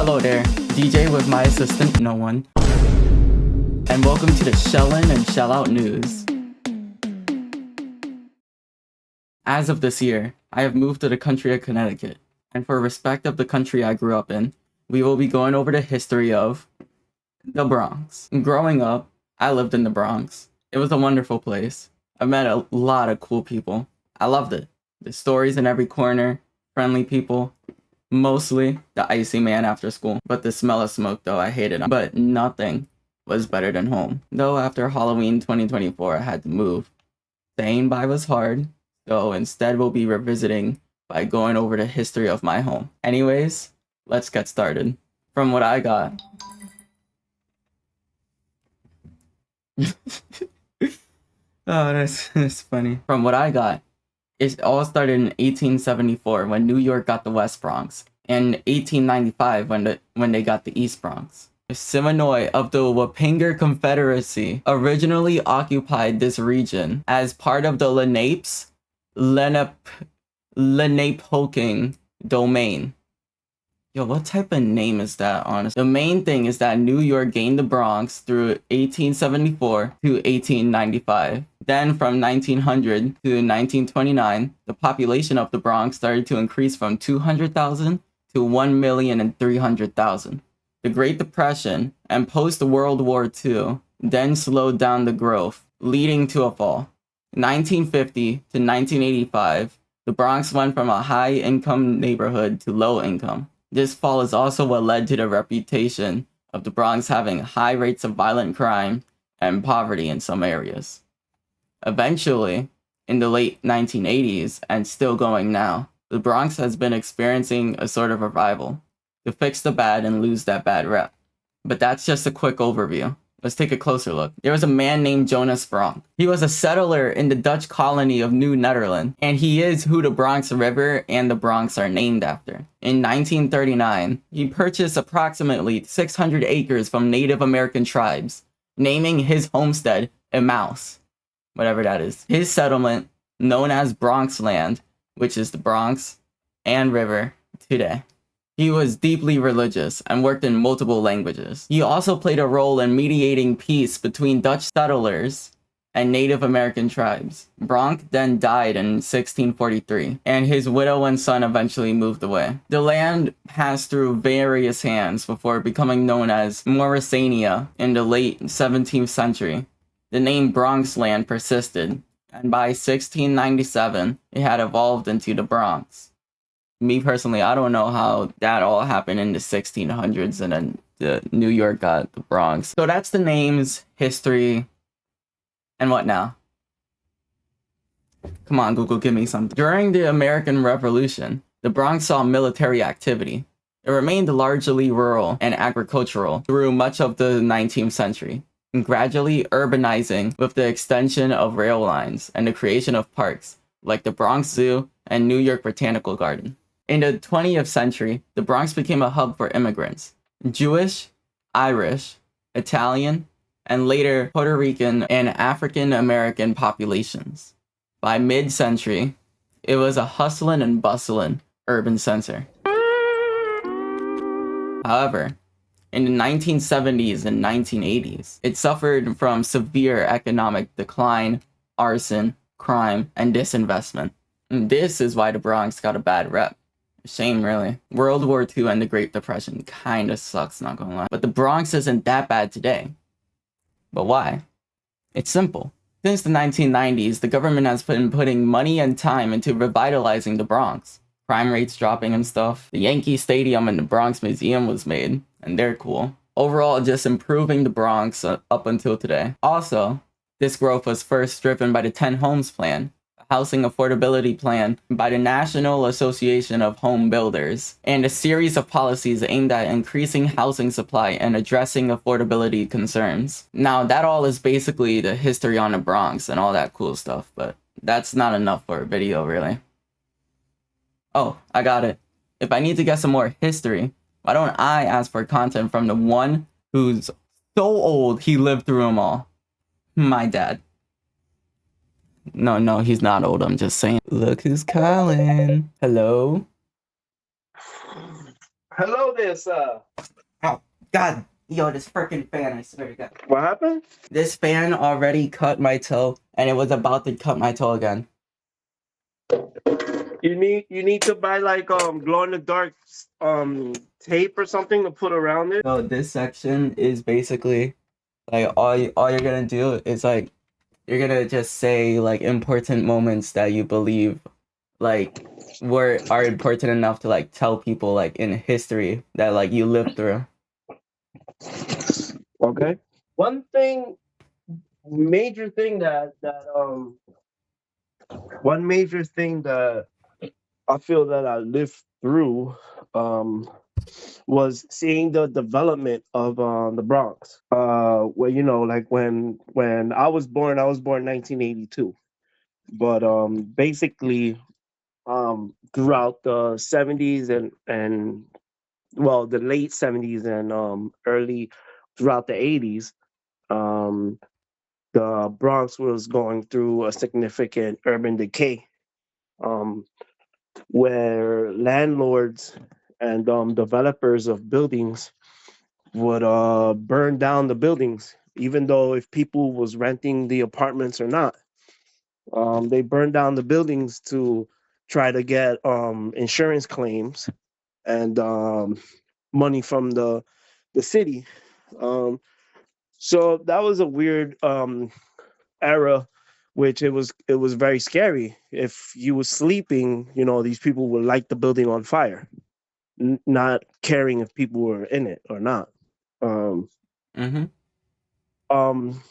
Hello there, DJ with my assistant, no one. And welcome to the Shellin' and Shell Out News. As of this year, I have moved to the country of Connecticut, and for respect of the country I grew up in, we will be going over the history of the Bronx. Growing up, I lived in the Bronx. It was a wonderful place. I met a lot of cool people. I loved it. The stories in every corner, friendly people, mostly the icy man after school. But the smell of smoke though, I hated it. But nothing was better than home. Though after Halloween 2024, I had to move. Staying by was hard, so instead we'll be revisiting by going over the history of my home. Anyways, let's get started. From what I got. Oh, that's funny. From what I got, it all started in 1874 when New York got the West Bronx, and 1895 when they got the East Bronx. The Seminoe of the Wapinger Confederacy originally occupied this region as part of the Lenapehoking domain. Yo, what type of name is that, honestly? The main thing is that New York gained the Bronx through 1874 to 1895. Then from 1900 to 1929, the population of the Bronx started to increase from 200,000 to 1,300,000. The Great Depression and post-World War II then slowed down the growth, leading to a fall. 1950 to 1985, the Bronx went from a high-income neighborhood to low-income. This fall is also what led to the reputation of the Bronx having high rates of violent crime and poverty in some areas. Eventually, in the late 1980s, and still going now, the Bronx has been experiencing a sort of revival to fix the bad and lose that bad rep. But that's just a quick overview. Let's take a closer look. There was a man named Jonas Bronx. He was a settler in the Dutch colony of New Netherland, and he is who the Bronx River and the Bronx are named after. In 1939, he purchased approximately 600 acres from Native American tribes, naming his homestead Emmaus, whatever that is. His settlement, known as Bronxland, which is the Bronx and River today. He was deeply religious and worked in multiple languages. He also played a role in mediating peace between Dutch settlers and Native American tribes. Bronx then died in 1643, and his widow and son eventually moved away. The land passed through various hands before becoming known as Morrisania in the late 17th century. The name Bronxland persisted, and by 1697, it had evolved into the Bronx. Me personally, I don't know how that all happened in the 1600s and then New York got the Bronx. So that's the names, history, and what now? Come on, Google, give me something. During the American Revolution, the Bronx saw military activity. It remained largely rural and agricultural through much of the 19th century, and gradually urbanizing with the extension of rail lines and the creation of parks like the Bronx Zoo and New York Botanical Garden. In the 20th century, the Bronx became a hub for immigrants, Jewish, Irish, Italian, and later Puerto Rican and African American populations. By mid-century, it was a hustling and bustling urban center. However, in the 1970s and 1980s, it suffered from severe economic decline, arson, crime, and disinvestment. And this is why the Bronx got a bad rep. Shame, really. World War II and the Great Depression kinda sucks, not gonna lie. But the Bronx isn't that bad today. But why? It's simple. Since the 1990s, the government has been putting money and time into revitalizing the Bronx. Crime rates dropping and stuff. The Yankee Stadium and the Bronx Museum was made, and they're cool. Overall, just improving the Bronx up until today. Also, this growth was first driven by the 10 Homes Plan, housing affordability plan by the National Association of Home Builders, and a series of policies aimed at increasing housing supply and addressing affordability concerns. Now, that all is basically the history on the Bronx and all that cool stuff, but that's not enough for a video, really. Oh, I got it. If I need to get some more history, why don't I ask for content from the one who's so old he lived through them all? My dad. No, he's not old. I'm just saying. Look who's calling. Hello? Hello there, sir. Oh, God. Yo, this freaking fan, I swear to God. What happened? This fan already cut my toe, and it was about to cut my toe again. You need to buy like glow in the dark tape or something to put around it. So this section is basically like all you're gonna do is like you're gonna just say like important moments that you believe like were are important enough to like tell people like in history that like you lived through. Okay. One thing, major thing one major thing that I feel that I lived through, um, was seeing the development of the Bronx. Where like when I was born 1982. But basically, throughout the 70s and well, the late 70s and early throughout the 80s, um, the Bronx was going through a significant urban decay, um, where landlords and developers of buildings would burn down the buildings, even though if people was renting the apartments or not. They burned down the buildings to try to get insurance claims and money from the city. Um, so that was a weird era, which it was very scary. If you were sleeping, these people would light the building on fire, not caring if people were in it or not. Um, Mm-hmm. um,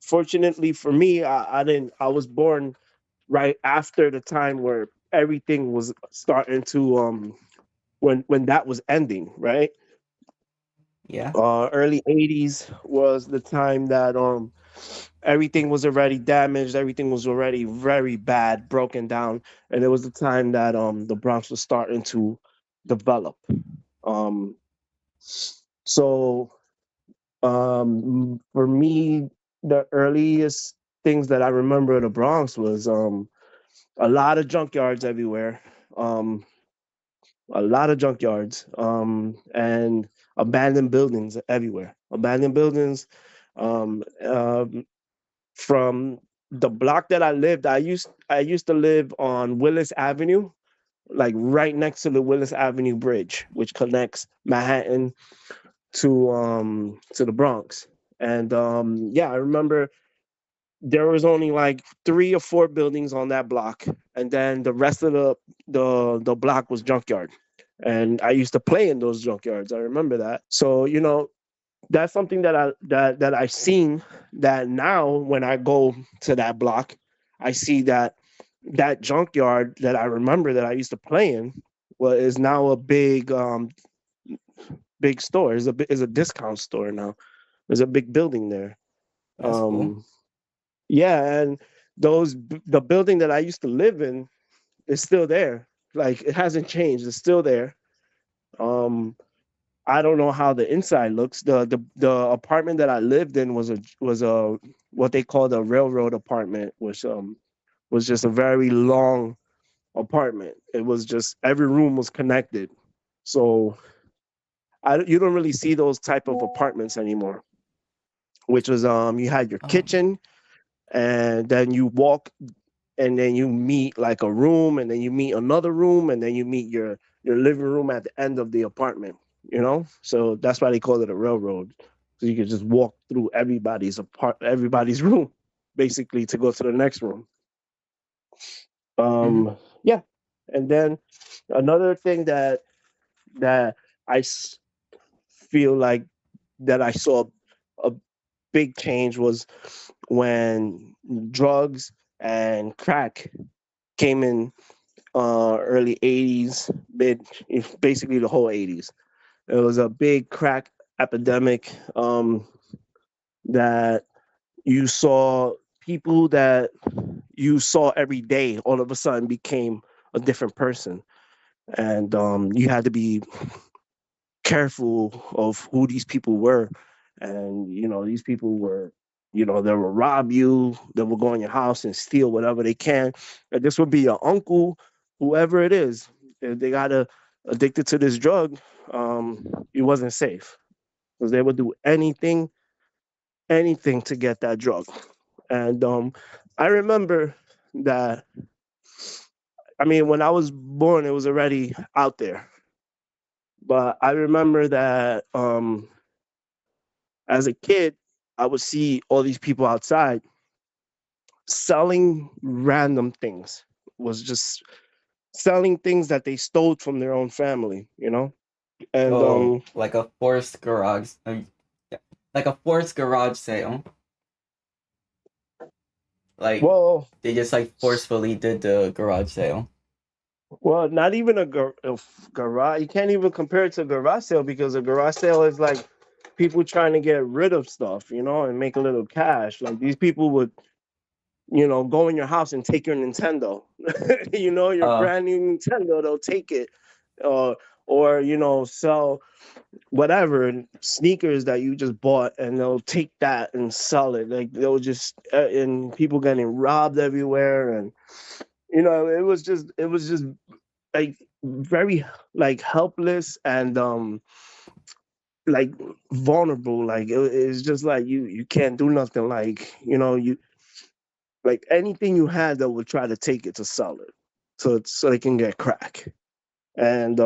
Fortunately for me, I didn't. I was born right after the time where everything was starting to when that was ending, right? Yeah. Early 80s was the time that everything was already damaged, everything was already very bad, broken down, and it was the time that the Bronx was starting to develop. Um, so for me, the earliest things that I remember of the Bronx was a lot of junkyards everywhere. Um, a lot of junkyards and abandoned buildings everywhere. Abandoned buildings. Um, um, from the block that I used to live on Willis Avenue, like right next to the Willis Avenue Bridge, which connects Manhattan to the Bronx. And yeah, I remember there was only like 3 or 4 buildings on that block, and then the rest of the block was junkyard. And I used to play in those junkyards. I remember that. So that's something that I've seen. That now when I go to that block, I see that junkyard that I remember that I used to play in, well, is now a big store. Is a discount store now. There's a big building there. That's cool. Um, Yeah, and the building that I used to live in is still there. Like it hasn't changed. It's still there. Um, I don't know how the inside looks. The apartment that I lived in was a what they called a railroad apartment, which was just a very long apartment. It was just every room was connected. So you don't really see those type of apartments anymore. Which was you had your Oh. kitchen, and then you walk, and then you meet like a room, and then you meet another room, and then you meet your living room at the end of the apartment. So that's why they call it a railroad. So you could just walk through everybody's room, basically, to go to the next room. Mm-hmm. Yeah, and then another thing that I feel like that I saw a big change was when drugs and crack came in early 80s, basically the whole 80s. It was a big crack epidemic, that you saw people that you saw every day all of a sudden became a different person. And you had to be careful of who these people were. And these people were, they will rob you, they will go in your house and steal whatever they can. And this would be your uncle, whoever it is. If they got addicted to this drug, it wasn't safe because they would do anything to get that drug. And I remember that. I mean, when I was born, it was already out there. But I remember that as a kid, I would see all these people outside selling random things. Was just selling things that they stole from their own family, you know. And Oh, like a forced garage, yeah, like a forced garage sale. Like well, they just like forcefully did the garage sale. not even a garage. You can't even compare it to a garage sale because a garage sale is like people trying to get rid of stuff, you know, and make a little cash. Like these people would, go in your house and take your Nintendo. Your Uh, brand new Nintendo. They'll take it, uh, or sell whatever sneakers that you just bought, and they'll take that and sell it. Like they'll just and people getting robbed everywhere, and it was just like very like helpless and like vulnerable. Like it's just like you can't do nothing. Like you like anything you had that would try to take it to sell it, so they can get crack. And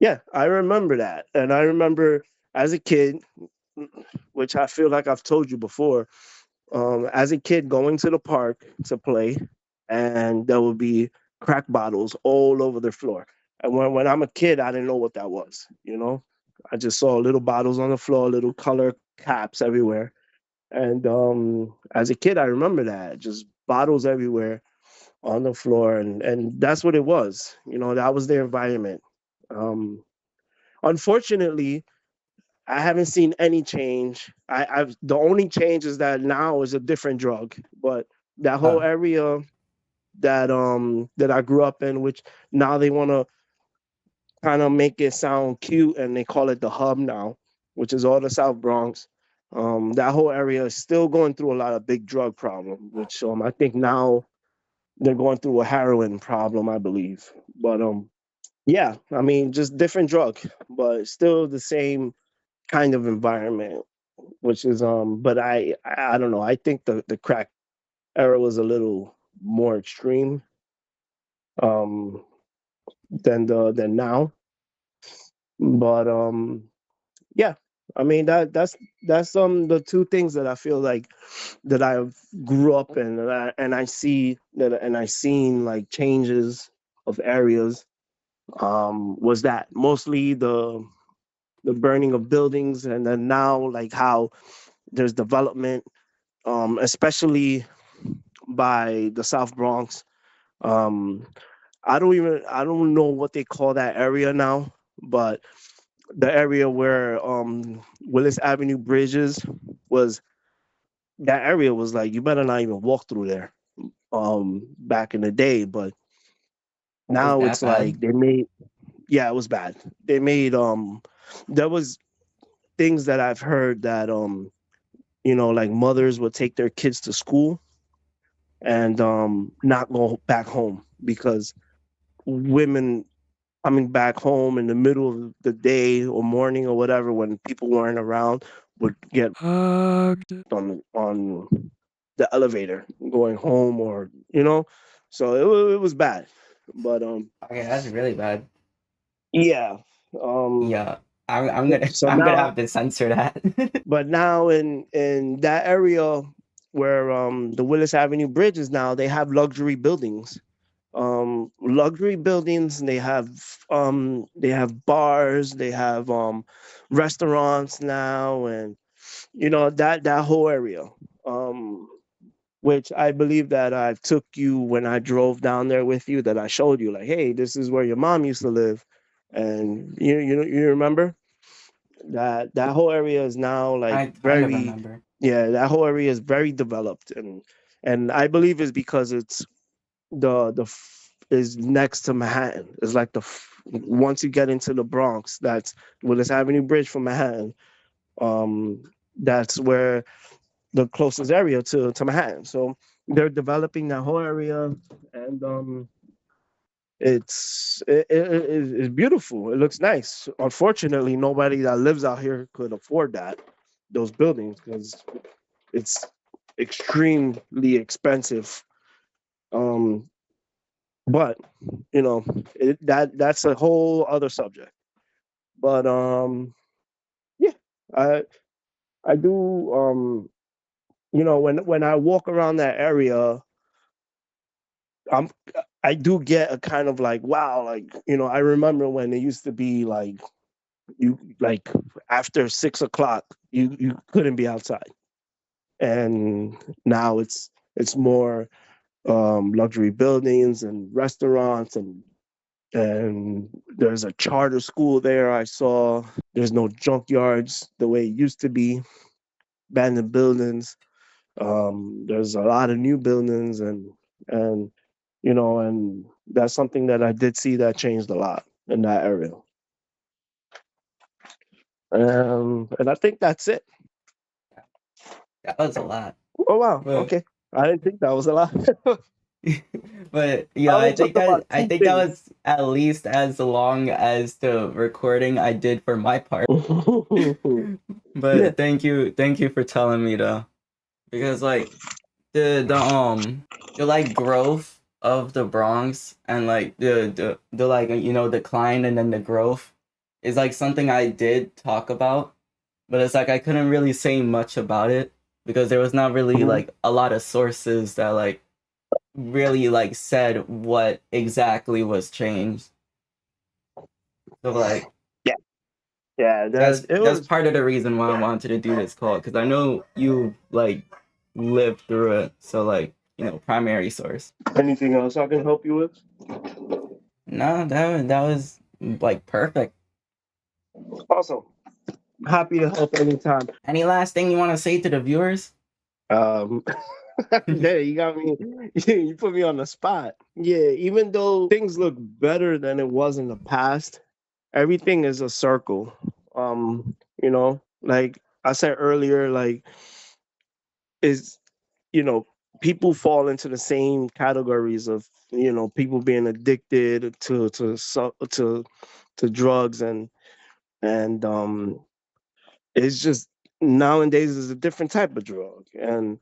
yeah, I remember that, and I remember as a kid, which I feel like I've told you before. As a kid, going to the park to play, and there would be crack bottles all over the floor. And when I'm a kid, I didn't know what that was. I just saw little bottles on the floor, little color caps everywhere. And as a kid, I remember that just bottles everywhere on the floor, and that's what it was. That was their environment. Um, Unfortunately, I haven't seen any change. I've The only change is that now is a different drug, but that uh, whole area that I grew up in, which now they want to kind of make it sound cute, and they call it the hub now, which is all the South Bronx. That whole area is still going through a lot of big drug problem, which I think now they're going through a heroin problem, I believe. But yeah, I mean, just different drug, but still the same kind of environment, which is but I don't know. I think the crack era was a little more extreme um than now. But yeah, I mean that's the two things that I feel like that I grew up in, and I see that, and I seen like changes of areas. Was that mostly the burning of buildings, and then now like how there's development, especially by the South Bronx. Um, I don't know what they call that area now, but the area where Willis Avenue Bridges was, that area was like you better not even walk through there. Back in the day, but it was now that it's bad. like they made, yeah, it was bad. They made there was things that I've heard that like mothers would take their kids to school and not go back home because women coming back home in the middle of the day or morning or whatever when people weren't around would get on the elevator going home, or so it was bad. But Okay, that's really bad. yeah. um Yeah, I'm gonna so I'm gonna now have to censor that. but now in that area where the Willis Avenue Bridge is now, they have luxury buildings, and they have bars, they have restaurants now, and that whole area, um which I believe that I took you when I drove down there with you, that I showed you like, hey, this is where your mom used to live. And you remember that whole area is now like I kind of very, remember. yeah, that whole area is very developed, and I believe it's because it's is next to Manhattan. It's like once you get into the Bronx, that's Willis Avenue Bridge from Manhattan. Um, that's where the closest area to Manhattan. So they're developing that whole area, and It's beautiful. It looks nice. Unfortunately, nobody that lives out here could afford those buildings because it's extremely expensive. Um, but you know, that's a whole other subject. But yeah, I I do when I walk around that area, I'm I do get a kind of like wow, like I remember when it used to be like you like after 6 o'clock you couldn't be outside, and now it's more luxury buildings and restaurants, and there's a charter school there. I saw there's no junkyards the way it used to be, abandoned buildings. There's a lot of new buildings, and and that's something that I did see that changed a lot in that area. And I think that's it. That was a lot. Oh wow, But okay. I didn't think that was a lot. but I yeah, only took about I two think that things. was at least as long as the recording I did for my part. Yeah. But thank you for telling me though, because like the like growth of the Bronx and like the like decline and then the growth is like something I did talk about, but it's like I couldn't really say much about it because there was not really Mhm. like a lot of sources that like really like said what exactly was changed. So like Yeah. Yeah. It that's was. part of the reason why I wanted to do this call because I know you like lived through it. So like primary source. Anything else I can help you with? No, that was like perfect. Awesome. Happy to help anytime. Any last thing you want to say to the viewers? Um, yeah, you got me. You put me on the spot. Yeah, even though things look better than it was in the past, everything is a circle. Like I said earlier, like is people fall into the same categories of people being addicted to drugs, and it's just nowadays is a different type of drug, and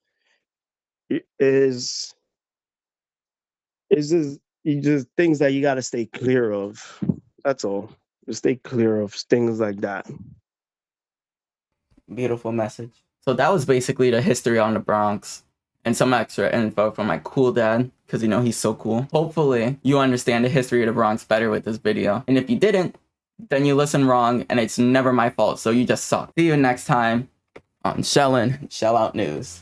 it is just you just things that you got to stay clear of. That's all. Just stay clear of things like that. Beautiful message. So that was basically the history on the Bronx and some extra info from my cool dad because he's so cool. Hopefully you understand the history of the Bronx better with this video. And if you didn't, then you listened wrong and it's never my fault. So you just suck. See you next time on Shellin' Shell Out News.